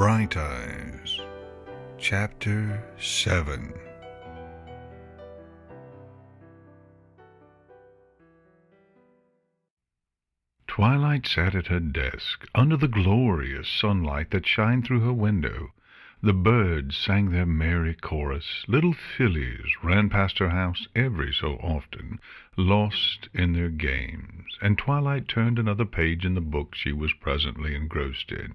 Bright Eyes, Chapter 7. Twilight sat at her desk, under the glorious sunlight that shined through her window. The birds sang their merry chorus. Little fillies ran past her house every so often, lost in their games, and Twilight turned another page in the book she was presently engrossed in.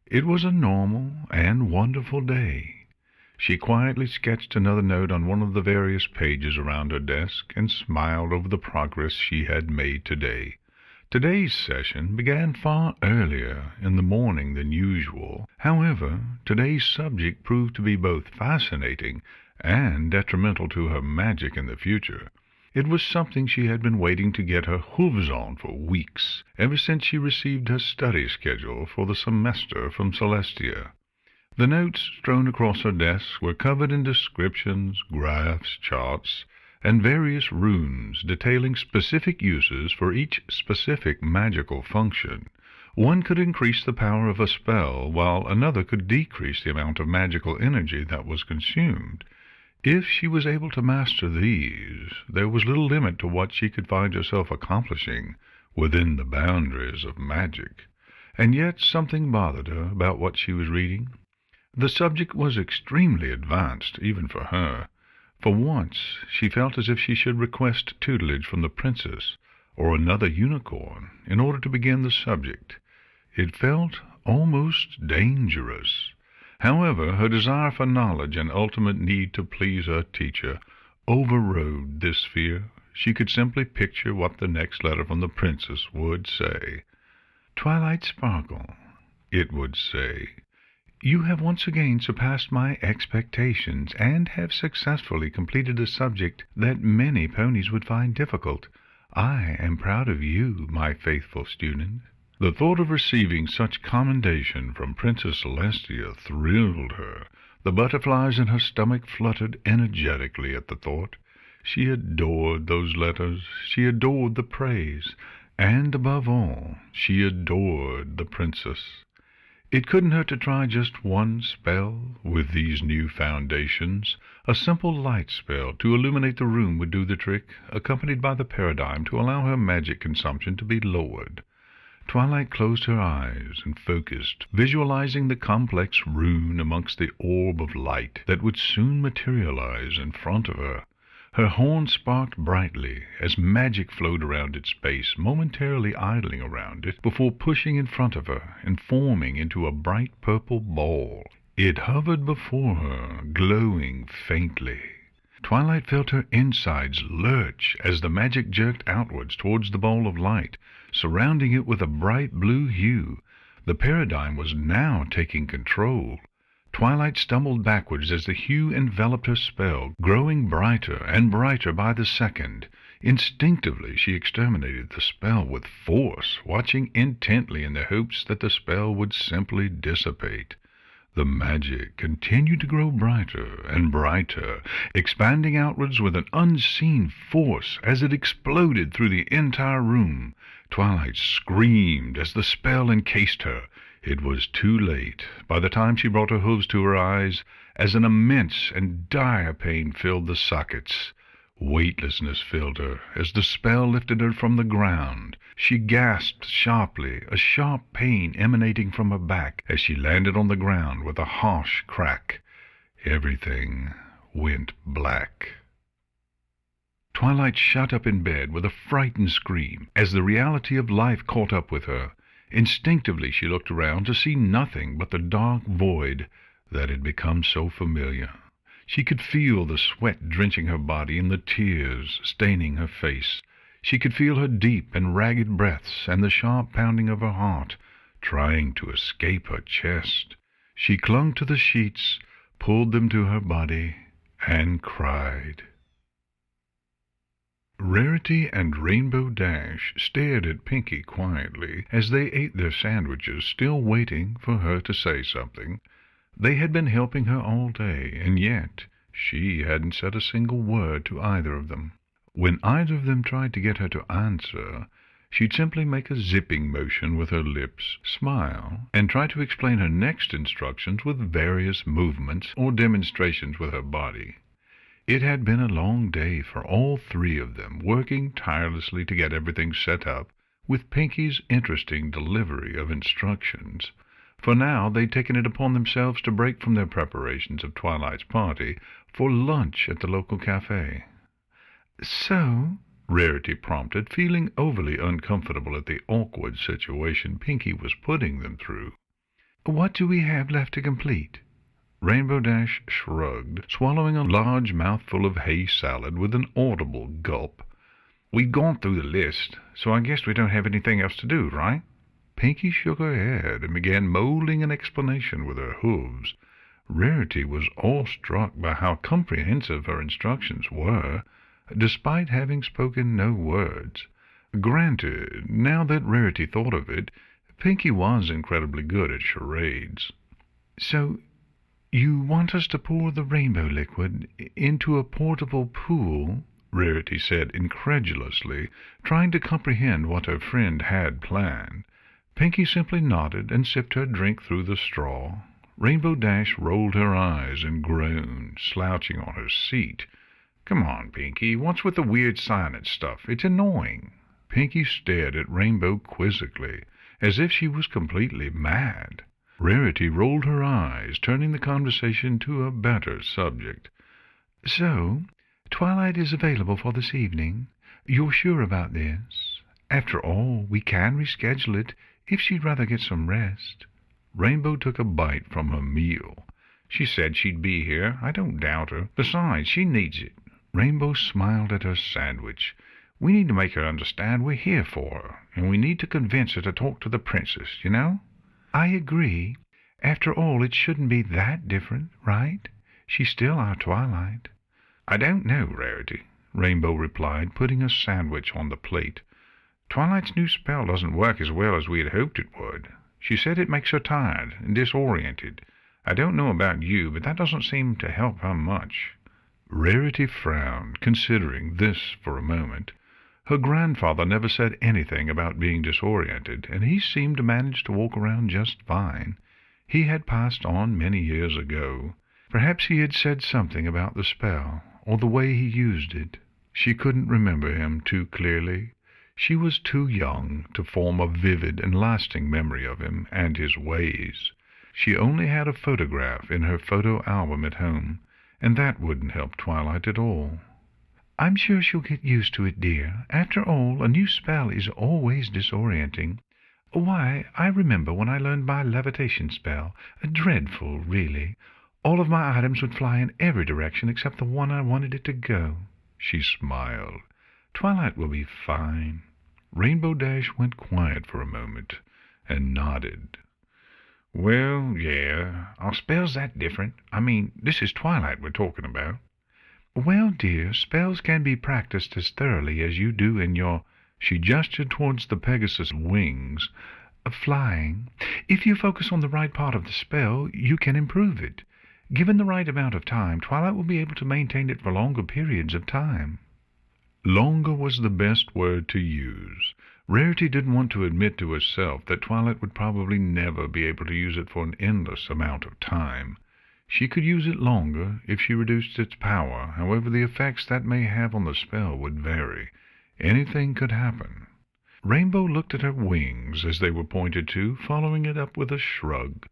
It was a normal and wonderful day. She quietly sketched another note on one of the various pages around her desk and smiled over the progress she had made today. Today's session began far earlier in the morning than usual. However, today's subject proved to be both fascinating and detrimental to her magic in the future. It was something she had been waiting to get her hooves on for weeks, ever since she received her study schedule for the semester from Celestia. The notes strewn across her desk were covered in descriptions, graphs, charts, and various runes detailing specific uses for each specific magical function. One could increase the power of a spell, while another could decrease the amount of magical energy that was consumed. If she was able to master these, there was little limit to what she could find herself accomplishing within the boundaries of magic. And yet something bothered her about what she was reading. The subject was extremely advanced, even for her. For once, she felt as if she should request tutelage from the princess or another unicorn in order to begin the subject. It felt almost dangerous. However, her desire for knowledge and ultimate need to please her teacher overrode this fear. She could simply picture what the next letter from the princess would say. "Twilight Sparkle," it would say, "you have once again surpassed my expectations and have successfully completed a subject that many ponies would find difficult. I am proud of you, my faithful student." The thought of receiving such commendation from Princess Celestia thrilled her. The butterflies in her stomach fluttered energetically at the thought. She adored those letters. She adored the praise. And above all, she adored the princess. It couldn't hurt to try just one spell with these new foundations. A simple light spell to illuminate the room would do the trick, accompanied by the paradigm to allow her magic consumption to be lowered. Twilight closed her eyes and focused, visualizing the complex rune amongst the orb of light that would soon materialize in front of her. Her horn sparked brightly as magic flowed around its base, momentarily idling around it before pushing in front of her and forming into a bright purple ball. It hovered before her, glowing faintly. Twilight felt her insides lurch as the magic jerked outwards towards the ball of light, surrounding it with a bright blue hue. The paradigm was now taking control. Twilight stumbled backwards as the hue enveloped her spell, growing brighter and brighter by the second. Instinctively she exterminated the spell with force, watching intently in the hopes that the spell would simply dissipate. The magic continued to grow brighter and brighter, expanding outwards with an unseen force as it exploded through the entire room. Twilight screamed as the spell encased her. It was too late by the time she brought her hooves to her eyes, as an immense and dire pain filled the sockets. Weightlessness filled her as the spell lifted her from the ground. She gasped sharply, a sharp pain emanating from her back as she landed on the ground with a harsh crack. Everything went black. Twilight shot up in bed with a frightened scream as the reality of life caught up with her. Instinctively she looked around to see nothing but the dark void that had become so familiar. She could feel the sweat drenching her body and the tears staining her face. She could feel her deep and ragged breaths and the sharp pounding of her heart trying to escape her chest. She clung to the sheets, pulled them to her body, and cried. Rarity and Rainbow Dash stared at Pinkie quietly as they ate their sandwiches, still waiting for her to say something. They had been helping her all day, and yet she hadn't said a single word to either of them. When either of them tried to get her to answer, She'd simply make a zipping motion with her lips, smile, and try to explain her next instructions with various movements or demonstrations with her body. It had been a long day for all three of them, working tirelessly to get everything set up, with Pinky's interesting delivery of instructions. For now they'd taken it upon themselves to break from their preparations of Twilight's party for lunch at the local cafe. "So," Rarity prompted, feeling overly uncomfortable at the awkward situation Pinky was putting them through, "what do we have left to complete?" Rainbow Dash shrugged, swallowing a large mouthful of hay salad with an audible gulp. "We've gone through the list, so I guess we don't have anything else to do, right?" Pinky shook her head and began molding an explanation with her hooves. Rarity was awestruck by how comprehensive her instructions were, despite having spoken no words. Granted, now that Rarity thought of it, Pinky was incredibly good at charades. "So, you want us to pour the rainbow liquid into a portable pool?" Rarity said incredulously, trying to comprehend what her friend had planned. Pinky simply nodded and sipped her drink through the straw. Rainbow Dash rolled her eyes and groaned, slouching on her seat. "Come on, Pinky, what's with the weird science stuff? It's annoying." Pinky stared at Rainbow quizzically, as if she was completely mad. Rarity rolled her eyes, turning the conversation to a better subject. "So, Twilight is available for this evening. You're sure about this? After all, we can reschedule it if she'd rather get some rest." Rainbow took a bite from her meal. "She said she'd be here. I don't doubt her. Besides, she needs it." Rainbow smiled at her sandwich. "We need to make her understand we're here for her, and we need to convince her to talk to the princess, you know?" "I agree. After all, it shouldn't be that different, right? She's still our Twilight." "I don't know, Rarity," Rainbow replied, putting a sandwich on the plate. "Twilight's new spell doesn't work as well as we had hoped it would. She said it makes her tired and disoriented. I don't know about you, but that doesn't seem to help her much." Rarity frowned, considering this for a moment. Her grandfather never said anything about being disoriented, and he seemed to manage to walk around just fine. He had passed on many years ago. Perhaps he had said something about the spell, or the way he used it. She couldn't remember him too clearly. She was too young to form a vivid and lasting memory of him and his ways. She only had a photograph in her photo album at home, and that wouldn't help Twilight at all. "I'm sure she'll get used to it, dear. After all, a new spell is always disorienting. Why, I remember when I learned my levitation spell. Dreadful, really. All of my items would fly in every direction except the one I wanted it to go." She smiled. "Twilight will be fine." Rainbow Dash went quiet for a moment and nodded. "Well, yeah, are spells that different? I mean, this is Twilight we're talking about." "Well, dear, spells can be practiced as thoroughly as you do in your—" She gestured towards the Pegasus wings. "Flying. If you focus on the right part of the spell, you can improve it. Given the right amount of time, Twilight will be able to maintain it for longer periods of time." Longer was the best word to use. Rarity didn't want to admit to herself that Twilight would probably never be able to use it for an endless amount of time. She could use it longer if she reduced its power. However, the effects that may have on the spell would vary. Anything could happen. Rainbow looked at her wings as they were pointed to, following it up with a shrug.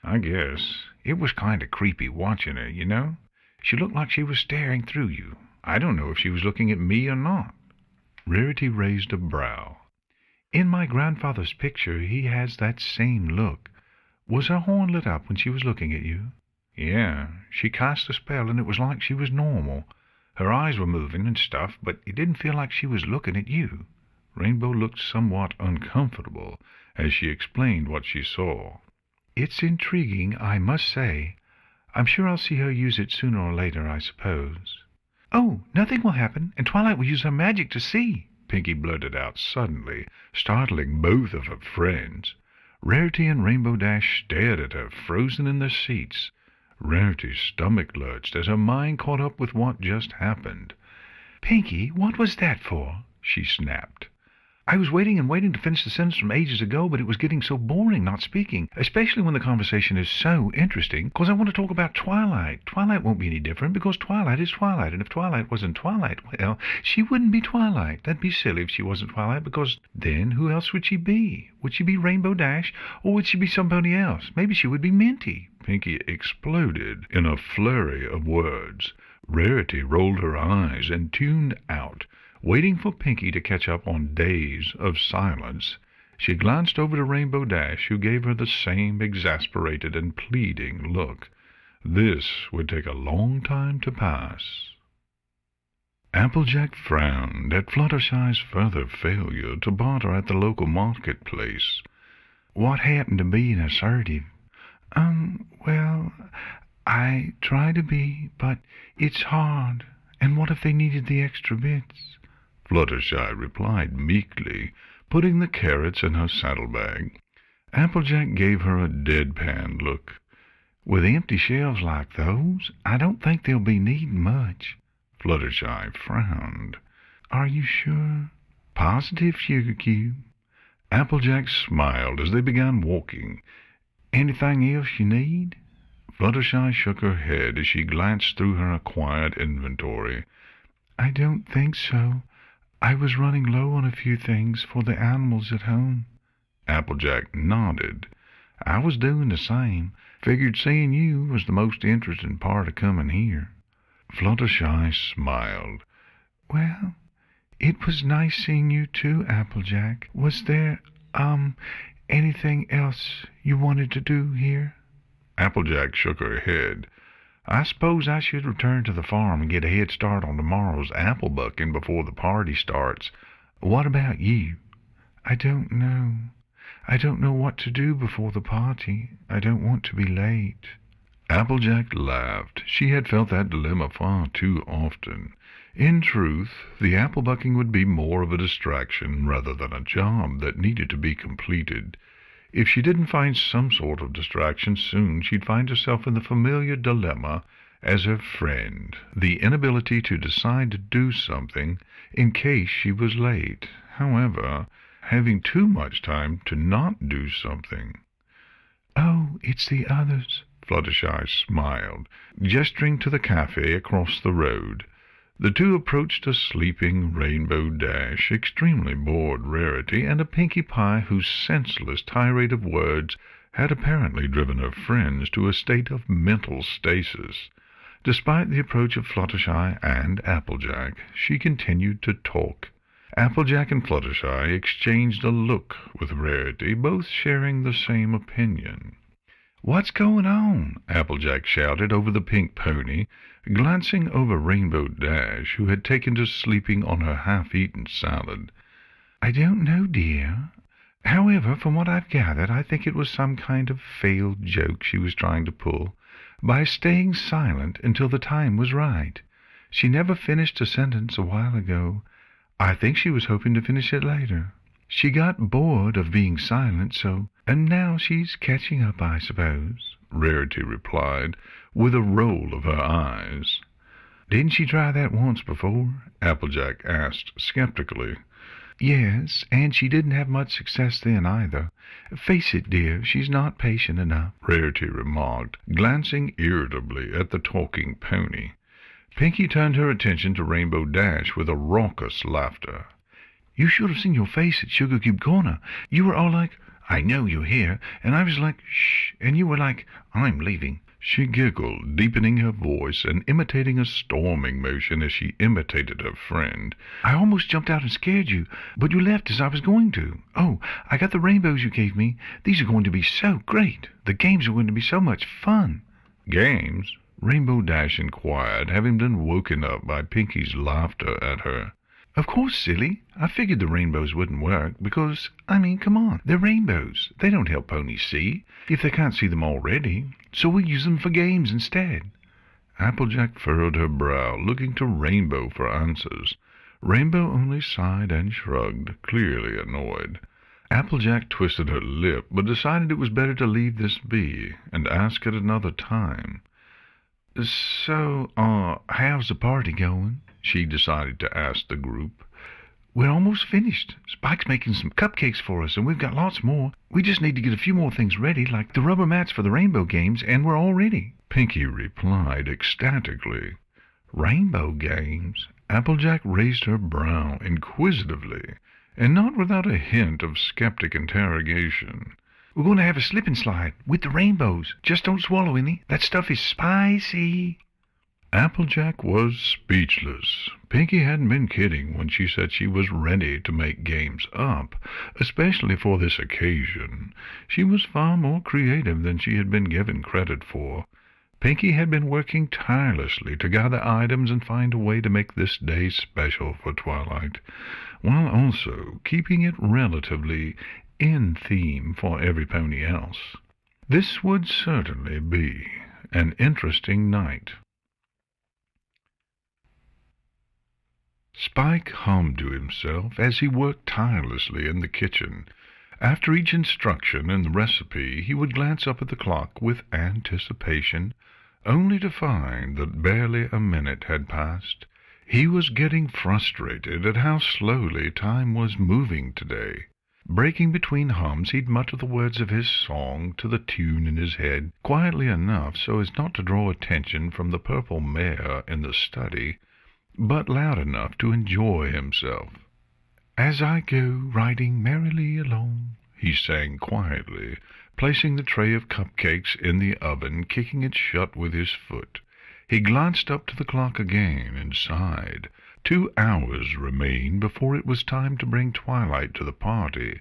"I guess. It was kind of creepy watching her, you know? She looked like she was staring through you. I don't know if she was looking at me or not." Rarity raised a brow. "In my grandfather's picture, he has that same look. Was her horn lit up when she was looking at you?" "Yeah, she cast a spell and it was like she was normal. Her eyes were moving and stuff, but it didn't feel like she was looking at you." Rainbow looked somewhat uncomfortable as she explained what she saw. "It's intriguing, I must say. I'm sure I'll see her use it sooner or later, I suppose." "Oh, nothing will happen, and Twilight will use her magic to see," Pinky blurted out suddenly, startling both of her friends. Rarity and Rainbow Dash stared at her, frozen in their seats. Rarity's stomach lurched as her mind caught up with what just happened. "Pinky, what was that for?" she snapped. I was waiting and waiting to finish the sentence from ages ago, but it was getting so boring not speaking, especially when the conversation is so interesting, because I want to talk about Twilight. Twilight won't be any different, because Twilight is Twilight, and if Twilight wasn't Twilight, well, she wouldn't be Twilight. That'd be silly if she wasn't Twilight, because then who else would she be? Would she be Rainbow Dash, or would she be somebody else? Maybe she would be Minty. Pinky exploded in a flurry of words. Rarity rolled her eyes and tuned out, waiting for Pinky to catch up on days of silence. She glanced over to Rainbow Dash, who gave her the same exasperated and pleading look. This would take a long time to pass. Applejack frowned at Fluttershy's further failure to barter at the local marketplace. What happened to being assertive? Well, I try to be, but it's hard. And what if they needed the extra bits? Fluttershy replied meekly, putting the carrots in her saddlebag. Applejack gave her a deadpan look. With empty shelves like those, I don't think they'll be needing much. Fluttershy frowned. Are you sure? Positive, Sugar Cube. Applejack smiled as they began walking. Anything else you need? Fluttershy shook her head as she glanced through her acquired inventory. I don't think so. I was running low on a few things for the animals at home. Applejack nodded. I was doing the same. Figured seeing you was the most interesting part of coming here. Fluttershy smiled. Well, it was nice seeing you too, Applejack. Was there, anything else you wanted to do here? Applejack shook her head. I suppose I should return to the farm and get a head start on tomorrow's apple bucking before the party starts. What about you? I don't know. I don't know what to do before the party. I don't want to be late. Applejack laughed. She had felt that dilemma far too often. In truth, the apple bucking would be more of a distraction rather than a job that needed to be completed. If she didn't find some sort of distraction soon, she'd find herself in the familiar dilemma as her friend, the inability to decide to do something in case she was late. However, having too much time to not do something. Oh, it's the others, Fluttershy smiled, gesturing to the cafe across the road. The two approached a sleeping Rainbow Dash, extremely bored Rarity, and a Pinkie Pie whose senseless tirade of words had apparently driven her friends to a state of mental stasis. Despite the approach of Fluttershy and Applejack, she continued to talk. Applejack and Fluttershy exchanged a look with Rarity, both sharing the same opinion. What's going on? Applejack shouted over the pink pony, glancing over Rainbow Dash, who had taken to sleeping on her half-eaten salad. I don't know, dear. However, from what I've gathered, I think it was some kind of failed joke she was trying to pull, by staying silent until the time was right. She never finished a sentence a while ago. I think she was hoping to finish it later. She got bored of being silent, and now she's catching up, I suppose, Rarity replied, with a roll of her eyes. Didn't she try that once before? Applejack asked skeptically. Yes, and she didn't have much success then either. Face it, dear, she's not patient enough, Rarity remarked, glancing irritably at the talking pony. Pinkie turned her attention to Rainbow Dash with a raucous laughter. You should have seen your face at Sugar Cube Corner. You were all like, I know you're here, and I was like, shh, and you were like, I'm leaving. She giggled, deepening her voice and imitating a storming motion as she imitated her friend. I almost jumped out and scared you, but you left as I was going to. Oh, I got the rainbows you gave me. These are going to be so great. The games are going to be so much fun. Games? Rainbow Dash inquired, having been woken up by Pinkie's laughter at her. Of course, silly. I figured the rainbows wouldn't work because, come on, they're rainbows. They don't help ponies see, if they can't see them already, so we'll use them for games instead. Applejack furrowed her brow, looking to Rainbow for answers. Rainbow only sighed and shrugged, clearly annoyed. Applejack twisted her lip, but decided it was better to leave this be, and ask at another time. So, how's the party going? She decided to ask the group. We're almost finished. Spike's making some cupcakes for us, and we've got lots more. We just need to get a few more things ready, like the rubber mats for the rainbow games, and we're all ready," Pinky replied ecstatically. "Rainbow games?" Applejack raised her brow inquisitively, and not without a hint of skeptic interrogation. "We're going to have a slip and slide with the rainbows. Just don't swallow any. That stuff is spicy." Applejack was speechless. Pinky hadn't been kidding when she said she was ready to make games up, especially for this occasion. She was far more creative than she had been given credit for. Pinky had been working tirelessly to gather items and find a way to make this day special for Twilight, while also keeping it relatively in theme for every pony else. This would certainly be an interesting night. Spike hummed to himself as he worked tirelessly in the kitchen. After each instruction in the recipe, he would glance up at the clock with anticipation, only to find that barely a minute had passed. He was getting frustrated at how slowly time was moving today. Breaking between hums, he'd mutter the words of his song to the tune in his head, quietly enough so as not to draw attention from the purple mare in the study, but loud enough to enjoy himself. "As I go riding merrily along," he sang quietly, placing the tray of cupcakes in the oven, kicking it shut with his foot. He glanced up to the clock again and sighed. 2 hours remained before it was time to bring Twilight to the party,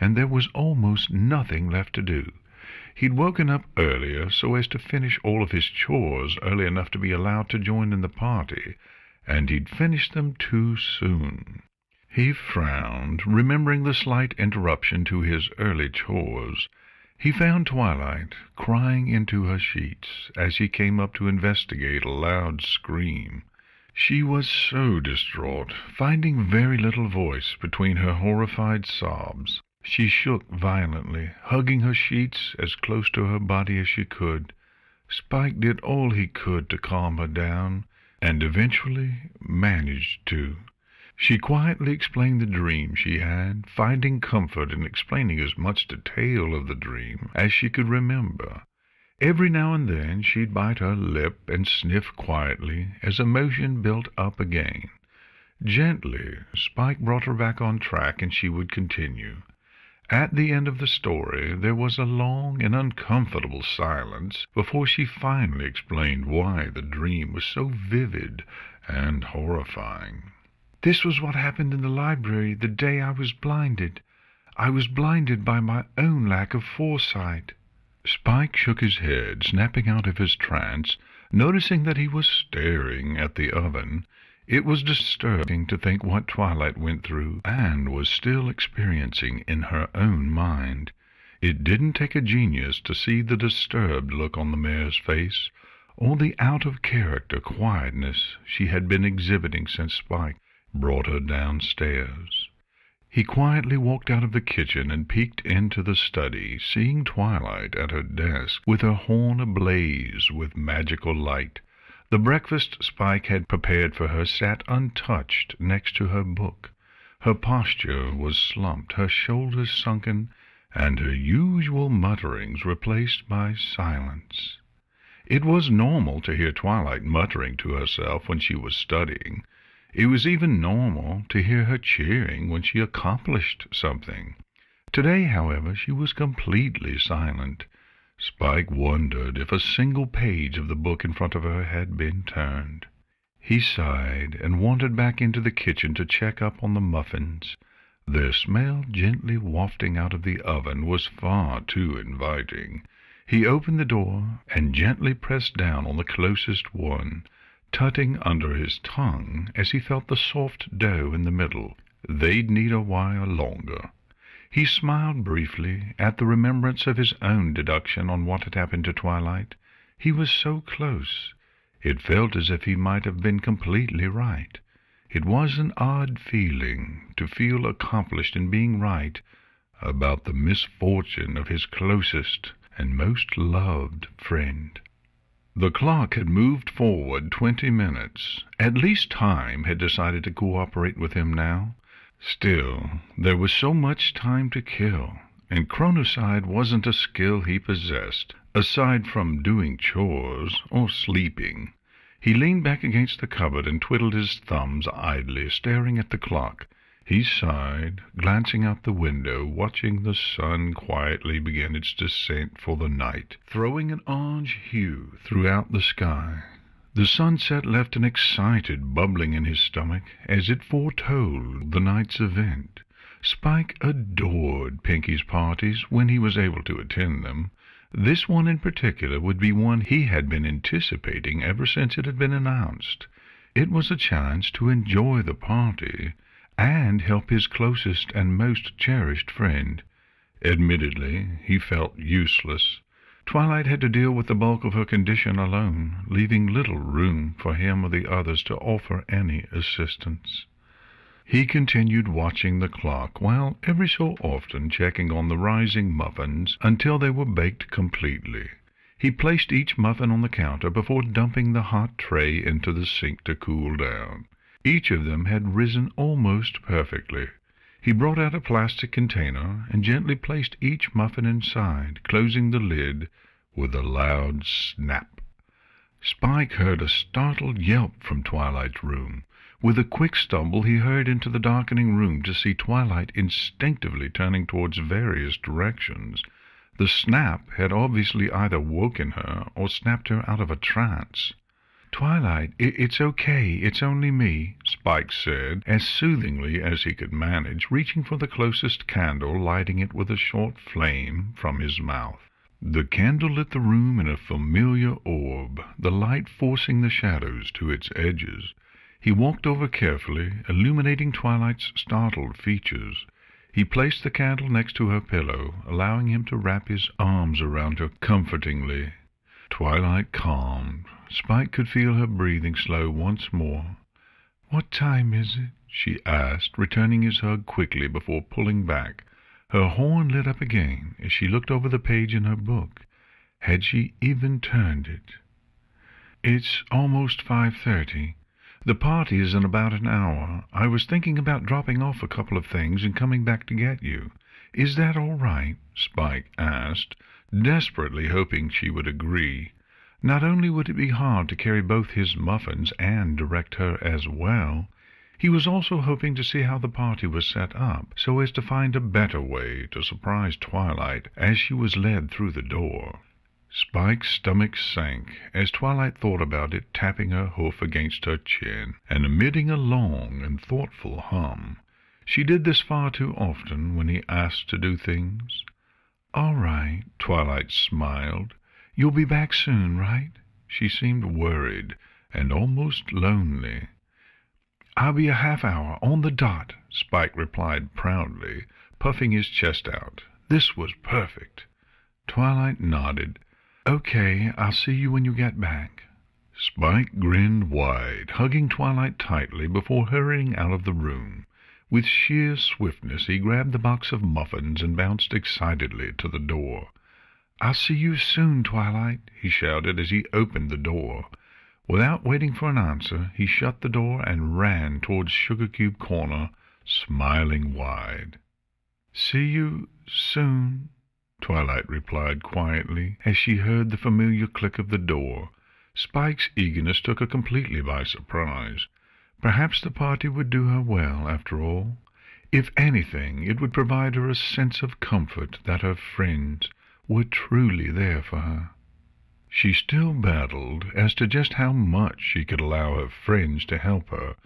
and there was almost nothing left to do. He'd woken up earlier so as to finish all of his chores early enough to be allowed to join in the party, and he'd finished them too soon. He frowned, remembering the slight interruption to his early chores. He found Twilight crying into her sheets as he came up to investigate a loud scream. She was so distraught, finding very little voice between her horrified sobs. She shook violently, hugging her sheets as close to her body as she could. Spike did all he could to calm her down, and eventually managed to. She quietly explained the dream she had, finding comfort in explaining as much detail of the dream as she could remember. Every now and then she'd bite her lip and sniff quietly as emotion built up again. Gently, Spike brought her back on track, and she would continue. At the end of the story, there was a long and uncomfortable silence before she finally explained why the dream was so vivid and horrifying. "This was what happened in the library the day I was blinded. I was blinded by my own lack of foresight." Spike shook his head, snapping out of his trance, noticing that he was staring at the oven. It was disturbing to think what Twilight went through and was still experiencing in her own mind. It didn't take a genius to see the disturbed look on the mare's face, or the out-of-character quietness she had been exhibiting since Spike brought her downstairs. He quietly walked out of the kitchen and peeked into the study, seeing Twilight at her desk with her horn ablaze with magical light. The breakfast Spike had prepared for her sat untouched next to her book. Her posture was slumped, her shoulders sunken, and her usual mutterings replaced by silence. It was normal to hear Twilight muttering to herself when she was studying. It was even normal to hear her cheering when she accomplished something. Today, however, she was completely silent. Spike wondered if a single page of the book in front of her had been turned. He sighed and wandered back into the kitchen to check up on the muffins. Their smell, gently wafting out of the oven, was far too inviting. He opened the door and gently pressed down on the closest one, tutting under his tongue as he felt the soft dough in the middle. They'd need a while longer. He smiled briefly at the remembrance of his own deduction on what had happened to Twilight. He was so close. It felt as if he might have been completely right. It was an odd feeling to feel accomplished in being right about the misfortune of his closest and most loved friend. The clock had moved forward 20 minutes. At least time had decided to cooperate with him now. Still, there was so much time to kill, and chronocide wasn't a skill he possessed, aside from doing chores or sleeping. He leaned back against the cupboard and twiddled his thumbs idly, staring at the clock. He sighed, glancing out the window, watching the sun quietly begin its descent for the night, throwing an orange hue throughout the sky. The sunset left an excited bubbling in his stomach, as it foretold the night's event. Spike adored Pinky's parties when he was able to attend them. This one in particular would be one he had been anticipating ever since it had been announced. It was a chance to enjoy the party and help his closest and most cherished friend. Admittedly, he felt useless. Twilight had to deal with the bulk of her condition alone, leaving little room for him or the others to offer any assistance. He continued watching the clock, while every so often checking on the rising muffins until they were baked completely. He placed each muffin on the counter before dumping the hot tray into the sink to cool down. Each of them had risen almost perfectly. He brought out a plastic container and gently placed each muffin inside, closing the lid with a loud snap. Spike heard a startled yelp from Twilight's room. With a quick stumble, he hurried into the darkening room to see Twilight instinctively turning towards various directions. The snap had obviously either woken her or snapped her out of a trance. "Twilight, it's okay, it's only me," Spike said, as soothingly as he could manage, reaching for the closest candle, lighting it with a short flame from his mouth. The candle lit the room in a familiar orb, the light forcing the shadows to its edges. He walked over carefully, illuminating Twilight's startled features. He placed the candle next to her pillow, allowing him to wrap his arms around her comfortingly. Twilight calmed. Spike could feel her breathing slow once more. "What time is it?" she asked, returning his hug quickly before pulling back. Her horn lit up again as she looked over the page in her book. Had she even turned it? "It's almost 5:30. The party is in about an hour. I was thinking about dropping off a couple of things and coming back to get you. Is that all right?" Spike asked, desperately hoping she would agree. Not only would it be hard to carry both his muffins and direct her as well, he was also hoping to see how the party was set up, so as to find a better way to surprise Twilight as she was led through the door. Spike's stomach sank as Twilight thought about it, tapping her hoof against her chin and emitting a long and thoughtful hum. She did this far too often when he asked to do things. "All right," Twilight smiled. "You'll be back soon, right?" She seemed worried and almost lonely. "I'll be a half-hour on the dot," Spike replied proudly, puffing his chest out. This was perfect. Twilight nodded. "Okay, I'll see you when you get back." Spike grinned wide, hugging Twilight tightly before hurrying out of the room. With sheer swiftness he grabbed the box of muffins and bounced excitedly to the door. "I'll see you soon, Twilight," he shouted as he opened the door. Without waiting for an answer, he shut the door and ran towards Sugar Cube Corner, smiling wide. "See you soon," Twilight replied quietly as she heard the familiar click of the door. Spike's eagerness took her completely by surprise. Perhaps the party would do her well, after all. If anything, it would provide her a sense of comfort that her friends were truly there for her. She still battled as to just how much she could allow her friends to help her,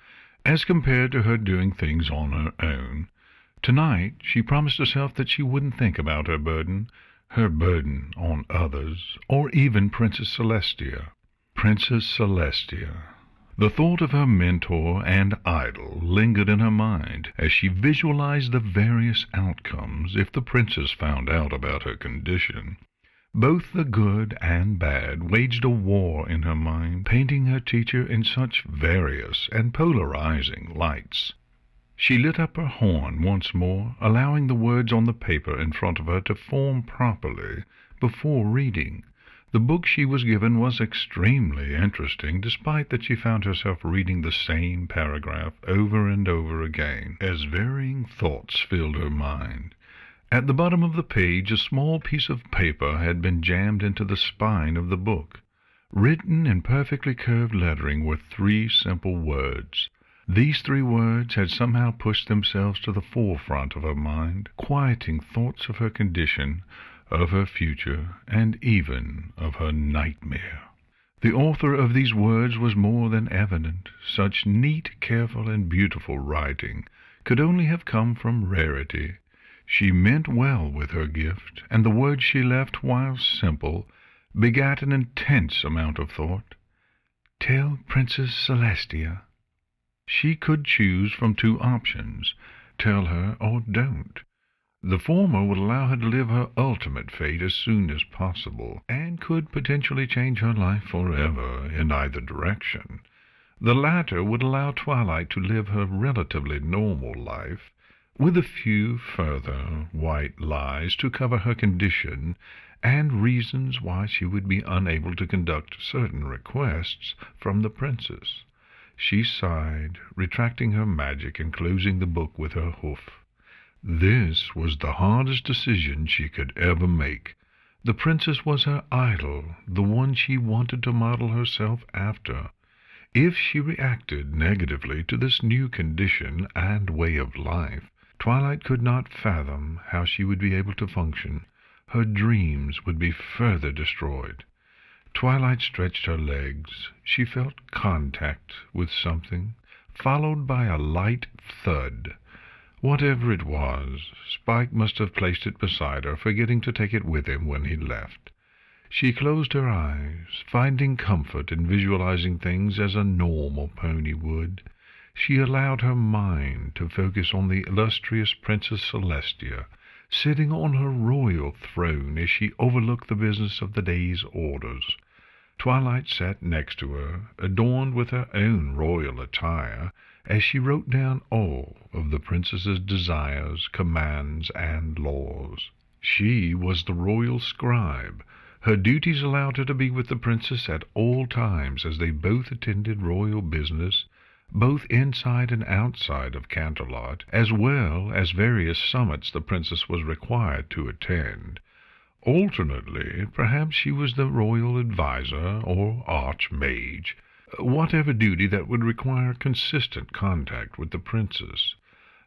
as compared to her doing things on her own. Tonight she promised herself that she wouldn't think about her burden on others, or even Princess Celestia. Princess Celestia. The thought of her mentor and idol lingered in her mind as she visualized the various outcomes if the princess found out about her condition. Both the good and bad waged a war in her mind, painting her teacher in such various and polarizing lights. She lit up her horn once more, allowing the words on the paper in front of her to form properly before reading. The book she was given was extremely interesting, despite that she found herself reading the same paragraph over and over again, as varying thoughts filled her mind. At the bottom of the page, a small piece of paper had been jammed into the spine of the book. Written in perfectly curved lettering were 3 simple words. These 3 words had somehow pushed themselves to the forefront of her mind, quieting thoughts of her condition, of her future, and even of her nightmare. The author of these words was more than evident. Such neat, careful, and beautiful writing could only have come from rarity. She meant well with her gift, and the words she left, while simple, begat an intense amount of thought. "Tell Princess Celestia." She could choose from 2 options, tell her or don't. The former would allow her to live her ultimate fate as soon as possible, and could potentially change her life forever in either direction. The latter would allow Twilight to live her relatively normal life, with a few further white lies to cover her condition and reasons why she would be unable to conduct certain requests from the princess. She sighed, retracting her magic and closing the book with her hoof. This was the hardest decision she could ever make. The princess was her idol, the one she wanted to model herself after. If she reacted negatively to this new condition and way of life, Twilight could not fathom how she would be able to function. Her dreams would be further destroyed. Twilight stretched her legs. She felt contact with something, followed by a light thud. Whatever it was, Spike must have placed it beside her, forgetting to take it with him when he left. She closed her eyes, finding comfort in visualizing things as a normal pony would. She allowed her mind to focus on the illustrious Princess Celestia, sitting on her royal throne as she overlooked the business of the day's orders. Twilight sat next to her, adorned with her own royal attire, as she wrote down all of the princess's desires, commands, and laws. She was the royal scribe. Her duties allowed her to be with the princess at all times, as they both attended royal business, both inside and outside of Canterlot, as well as various summits the princess was required to attend. Alternately, perhaps she was the royal adviser or archmage, whatever duty that would require consistent contact with the princess.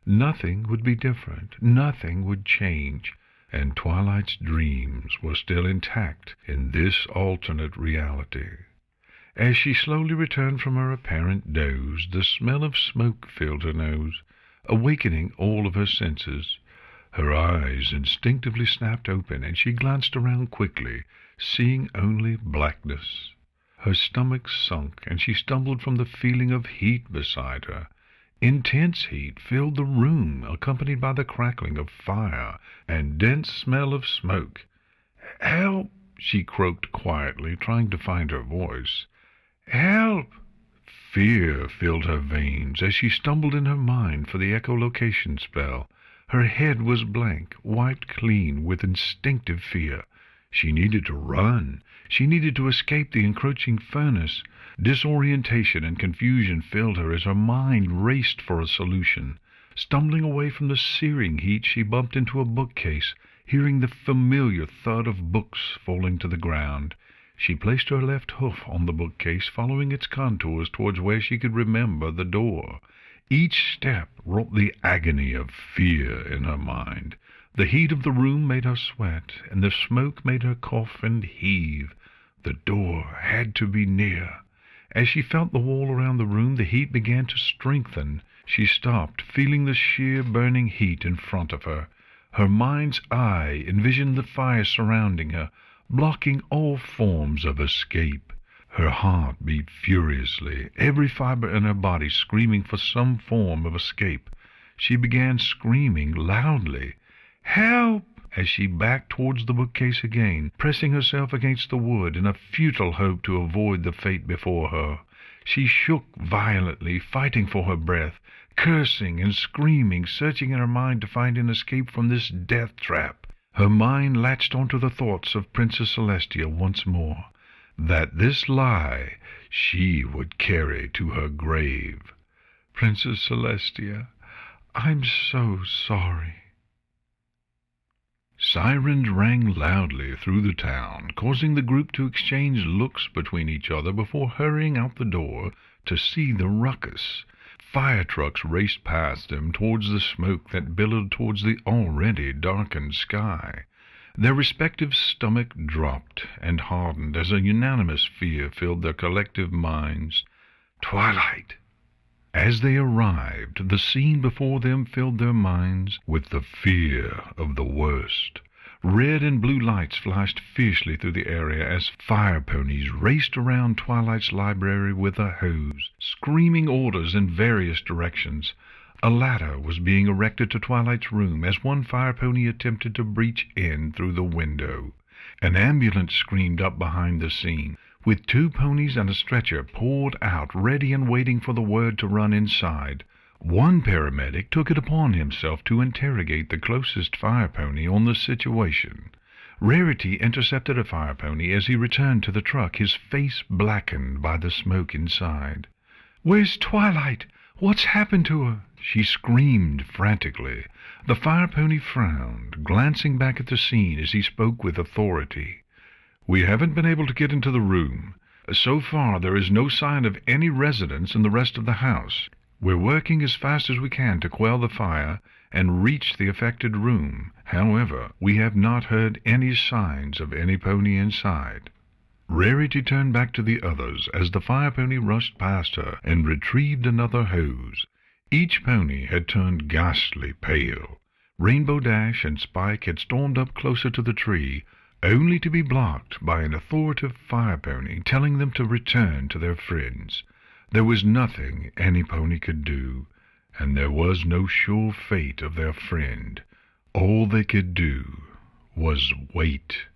Nothing would be different, nothing would change, and Twilight's dreams were still intact in this alternate reality. As she slowly returned from her apparent doze, the smell of smoke filled her nose, awakening all of her senses. Her eyes instinctively snapped open, and she glanced around quickly, seeing only blackness. Her stomach sunk, and she stumbled from the feeling of heat beside her. Intense heat filled the room, accompanied by the crackling of fire and dense smell of smoke. "Help!" she croaked quietly, trying to find her voice. "Help!" Fear filled her veins as she stumbled in her mind for the echolocation spell. Her head was blank, wiped clean with instinctive fear. She needed to run. She needed to escape the encroaching furnace. Disorientation and confusion filled her as her mind raced for a solution. Stumbling away from the searing heat, she bumped into a bookcase, hearing the familiar thud of books falling to the ground. She placed her left hoof on the bookcase, following its contours towards where she could remember the door. Each step wrought the agony of fear in her mind. The heat of the room made her sweat, and the smoke made her cough and heave. The door had to be near. As she felt the wall around the room, the heat began to strengthen. She stopped, feeling the sheer burning heat in front of her. Her mind's eye envisioned the fire surrounding her, blocking all forms of escape. Her heart beat furiously, every fiber in her body screaming for some form of escape. She began screaming loudly, "Help!" as she backed towards the bookcase again, pressing herself against the wood in a futile hope to avoid the fate before her. She shook violently, fighting for her breath, cursing and screaming, searching in her mind to find an escape from this death trap. Her mind latched onto the thoughts of Princess Celestia once more, that this lie she would carry to her grave. "Princess Celestia, I'm so sorry." Sirens rang loudly through the town, causing the group to exchange looks between each other before hurrying out the door to see the ruckus. Fire trucks raced past them towards the smoke that billowed towards the already darkened sky. Their respective stomachs dropped and hardened as a unanimous fear filled their collective minds. Twilight! As they arrived, the scene before them filled their minds with the fear of the worst. Red and blue lights flashed fiercely through the area as fire ponies raced around Twilight's library with a hose, screaming orders in various directions. A ladder was being erected to Twilight's room as one fire pony attempted to breach in through the window. An ambulance screamed up behind the scene, with 2 ponies and a stretcher poured out, ready and waiting for the word to run inside. One paramedic took it upon himself to interrogate the closest fire pony on the situation. Rarity intercepted a fire pony as he returned to the truck, his face blackened by the smoke inside. "Where's Twilight? What's happened to her?" she screamed frantically. The fire pony frowned, glancing back at the scene as he spoke with authority. "We haven't been able to get into the room. So far there is no sign of any residents in the rest of the house. We're working as fast as we can to quell the fire and reach the affected room. However, we have not heard any signs of any pony inside." Rarity turned back to the others as the fire pony rushed past her and retrieved another hose. Each pony had turned ghastly pale. Rainbow Dash and Spike had stormed up closer to the tree, only to be blocked by an authoritative fire pony telling them to return to their friends. There was nothing any pony could do, and there was no sure fate of their friend. All they could do was wait.